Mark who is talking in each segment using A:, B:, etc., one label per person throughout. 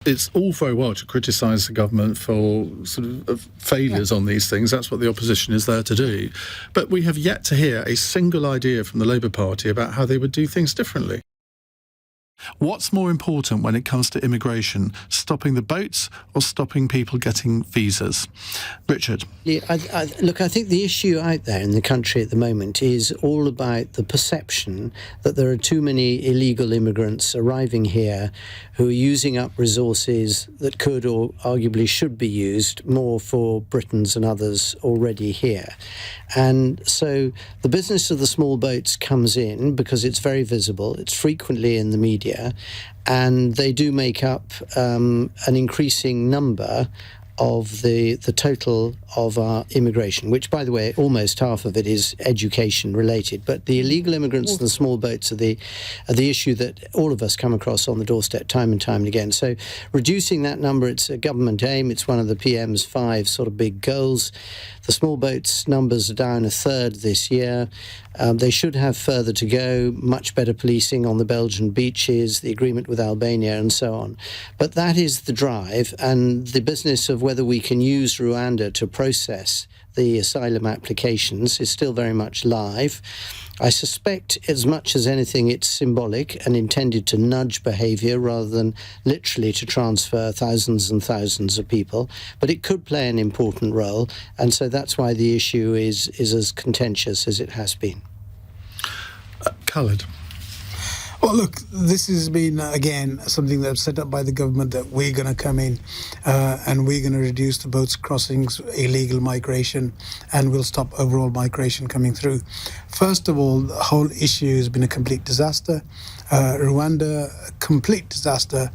A: It's all very well to criticise the government for sort of failures on these things. That's what the opposition is there to do. But we have yet to hear a single idea from the Labour Party about how they would do things differently. What's more important when it comes to immigration, stopping the boats or stopping people getting visas? Richard?
B: Look, I think the issue out there in the country at the moment is all about the perception that there are too many illegal immigrants arriving here who are using up resources that could or arguably should be used more for Britons and others already here. And so the business of the small boats comes in because it's very visible, it's frequently in the media, and they do make up an increasing number of the total of our immigration, which, by the way, almost half of it is education related. But the illegal immigrants and the small boats are the issue that all of us come across on the doorstep time and time again. So reducing that number, it's a government aim. It's one of the PM's 5 sort of big goals. The small boats numbers are down a third this year. They should have further to go, much better policing on the Belgian beaches, the agreement with Albania and so on. But that is the drive, and the business of whether we can use Rwanda to process the asylum applications is still very much live. I suspect, as much as anything, it's symbolic and intended to nudge behaviour rather than literally to transfer thousands and thousands of people. But it could play an important role, and so that's why the issue is as contentious as it has been.
A: Khalid?
C: Well, look, this has been, again, something that's set up by the government that we're going to come in and we're going to reduce the boats crossings, illegal migration, and we'll stop overall migration coming through. First of all, the whole issue has been a complete disaster. Rwanda, a complete disaster.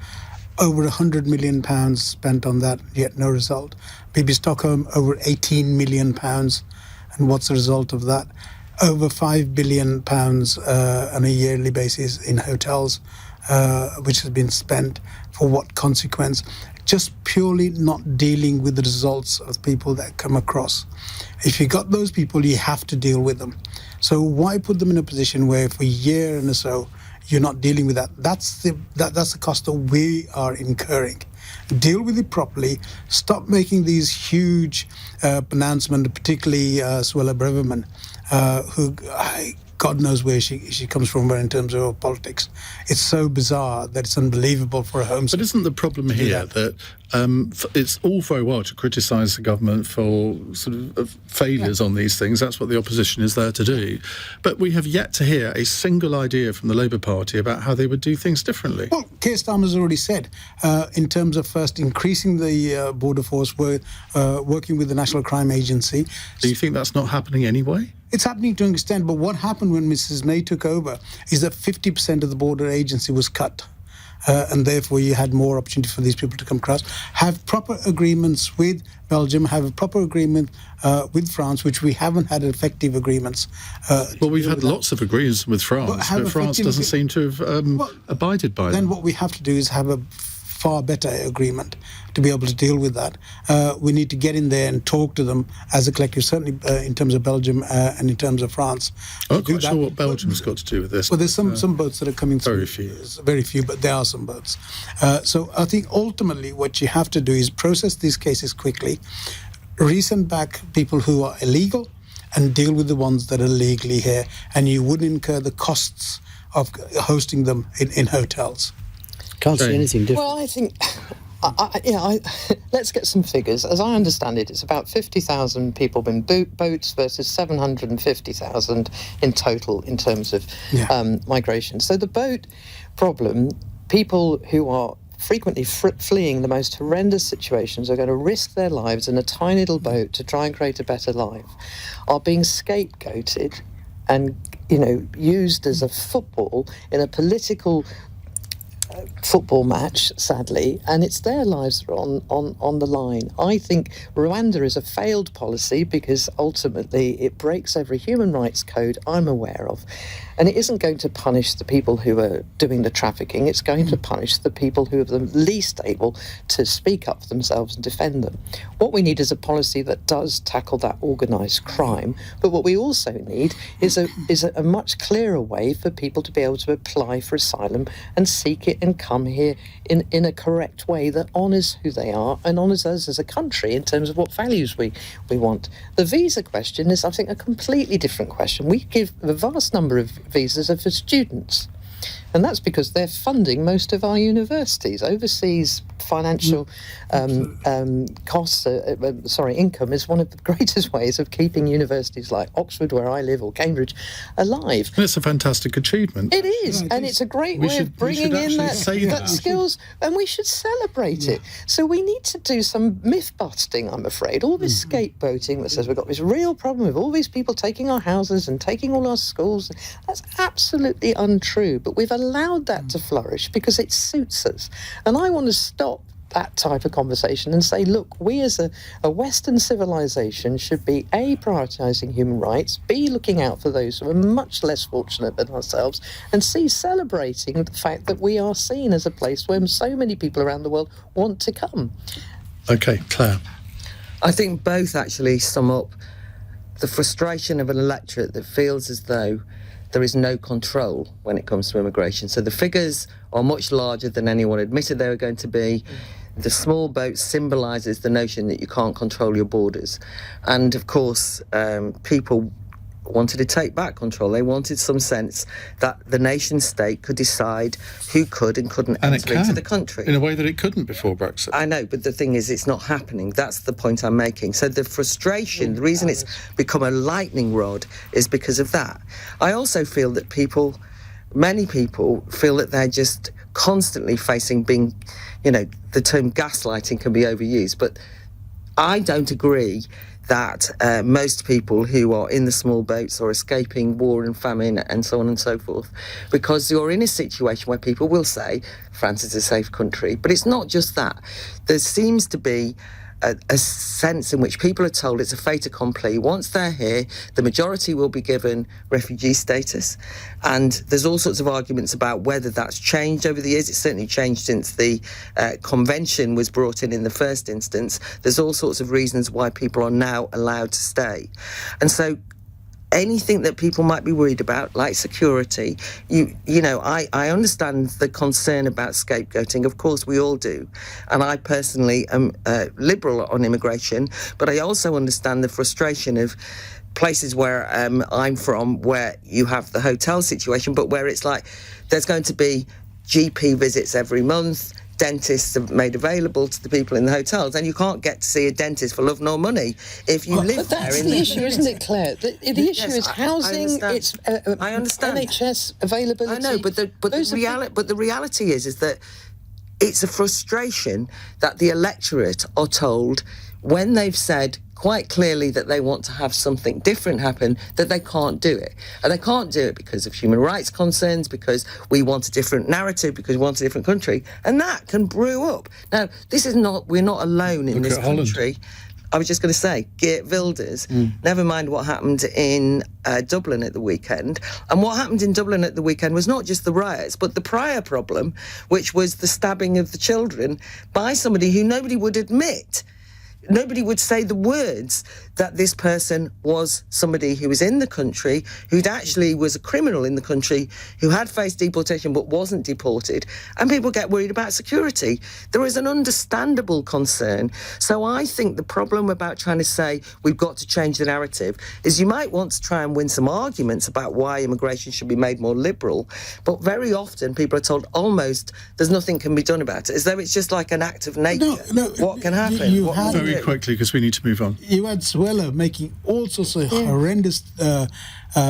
C: Over £100 million spent on that, yet no result. BB Stockholm, over £18 million. And what's the result of that? Over £5 billion on a yearly basis in hotels, which has been spent. For what consequence? Just purely not dealing with the results of people that come across. If you got those people, you have to deal with them. So why put them in a position where for a year and so you're not dealing with that? That's the cost that we are incurring. Deal with it properly. Stop making these huge pronouncements, particularly Suella Braverman, who God knows where she comes from in terms of her politics. It's so bizarre that it's unbelievable for a home.
A: But isn't the problem here that it's all very well to criticise the government for sort of failures on these things? That's what the opposition is there to do. But we have yet to hear a single idea from the Labour Party about how they would do things differently.
C: Well, Keir Starmer has already said, in terms of first increasing the border force, working with the National Crime Agency.
A: Do you think that's not happening anyway?
C: It's happening to an extent, but what happened when Mrs May took over is that 50% of the border agency was cut. And therefore you had more opportunity for these people to come across. Have proper agreements with Belgium, have a proper agreement with France, which we haven't had effective agreements.
A: Well, we've had lots of agreements with France, but France doesn't seem to have abided by them.
C: Then what we have to do is have a far better agreement to be able to deal with that. We need to get in there and talk to them as a collective, certainly in terms of Belgium and in terms of France.
A: I'm not quite sure what Belgium's got to do with this.
C: Well, there's some boats that are coming through. Very few, but there are some boats. So I think ultimately what you have to do is process these cases quickly, resend back people who are illegal, and deal with the ones that are legally here, and you wouldn't incur the costs of hosting them in hotels.
B: Can't see anything different.
D: Well, I think, let's get some figures. As I understand it, it's about 50,000 people in boats versus 750,000 in total in terms of migration. So the boat problem, people who are frequently fleeing the most horrendous situations are going to risk their lives in a tiny little boat to try and create a better life, are being scapegoated and, used as a football in a political football match, sadly, and it's their lives that are on the line. I think Rwanda is a failed policy because ultimately it breaks every human rights code I'm aware of, and it isn't going to punish the people who are doing the trafficking. It's going to punish the people who are the least able to speak up for themselves and defend them. What we need is a policy that does tackle that organised crime, but what we also need is a much clearer way for people to be able to apply for asylum and seek it and come here in a correct way that honours who they are and honours us as a country in terms of what values we want. The visa question is, I think, a completely different question. We give a vast number of visas are for students. And that's because they're funding most of our universities. Overseas financial income is one of the greatest ways of keeping universities like Oxford, where I live, or Cambridge, alive.
A: And it's a fantastic achievement.
D: It is, and it's a great way of bringing in that skills, and we should celebrate it. So we need to do some myth-busting, I'm afraid. All this scapegoating that says we've got this real problem with all these people taking our houses and taking all our schools, that's absolutely untrue. But we've allowed that to flourish because it suits us. And I want to stop that type of conversation and say, look, we as a Western civilization should be A, prioritising human rights, B, looking out for those who are much less fortunate than ourselves, and C, celebrating the fact that we are seen as a place where so many people around the world want to come.
A: OK, Claire.
E: I think both actually sum up the frustration of an electorate that feels as though there is no control when it comes to immigration. So the figures are much larger than anyone admitted they were going to be. The small boat symbolises the notion that you can't control your borders. And of course, people wanted to take back control. They wanted some sense that the nation state could decide who could and couldn't enter into the country.
A: In a way that it couldn't before Brexit.
E: I know, but the thing is, it's not happening. That's the point I'm making. So the frustration, the reason it's become a lightning rod is because of that. I also feel that many people feel that they're just constantly facing being, the term gaslighting can be overused, but I don't agree that most people who are in the small boats are escaping war and famine and so on and so forth, because you're in a situation where people will say France is a safe country. But it's not just that. There seems to be a sense in which people are told it's a fait accompli. Once they're here, the majority will be given refugee status. And there's all sorts of arguments about whether that's changed over the years. It's certainly changed since the convention was brought in the first instance. There's all sorts of reasons why people are now allowed to stay. And so anything that people might be worried about, like security, I understand the concern about scapegoating. Of course, we all do. And I personally am liberal on immigration, but I also understand the frustration of places where I'm from, where you have the hotel situation, but where it's like there's going to be GP visits every month, dentists are made available to the people in the hotels, and you can't get to see a dentist for love nor money if you live there.
D: That's the issue, isn't it, Claire? The issue is housing. I understand. NHS availability.
E: I know, but the reality is that it's a frustration that the electorate are told when they've said quite clearly that they want to have something different happen, that they can't do it. And they can't do it because of human rights concerns, because we want a different narrative, because we want a different country. And that can brew up. Now, we're not alone in this country. I was just going to say, Geert Wilders, never mind what happened in Dublin at the weekend. And what happened in Dublin at the weekend was not just the riots, but the prior problem, which was the stabbing of the children by somebody who nobody would admit. Nobody would say the words that this person was somebody who was in the country, who'd actually was a criminal in the country, who had faced deportation but wasn't deported. And people get worried about security. There is an understandable concern. So I think the problem about trying to say we've got to change the narrative is you might want to try and win some arguments about why immigration should be made more liberal, but very often people are told almost there's nothing can be done about it, as though it's just like an act of nature.
C: No,
E: what can happen?
A: Very quickly, because we need to move on.
C: You had Suella making all sorts of horrendous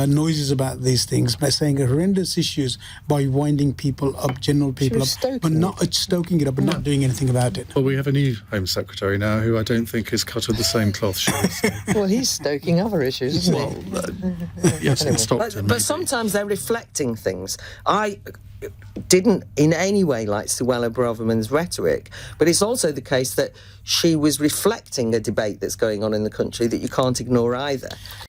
C: noises about these things, by saying horrendous issues, by winding people up, general people up, but not stoking it up, but not doing anything about it.
A: Well, we have a new Home Secretary now who I don't think is cut of the same cloth, shall we say.
D: Well, he's stoking other issues, isn't he?
A: Yes, in Stockton.
E: But sometimes they're reflecting things. I didn't in any way like Suella Braverman's rhetoric, but it's also the case that she was reflecting a debate that's going on in the country that you can't ignore either.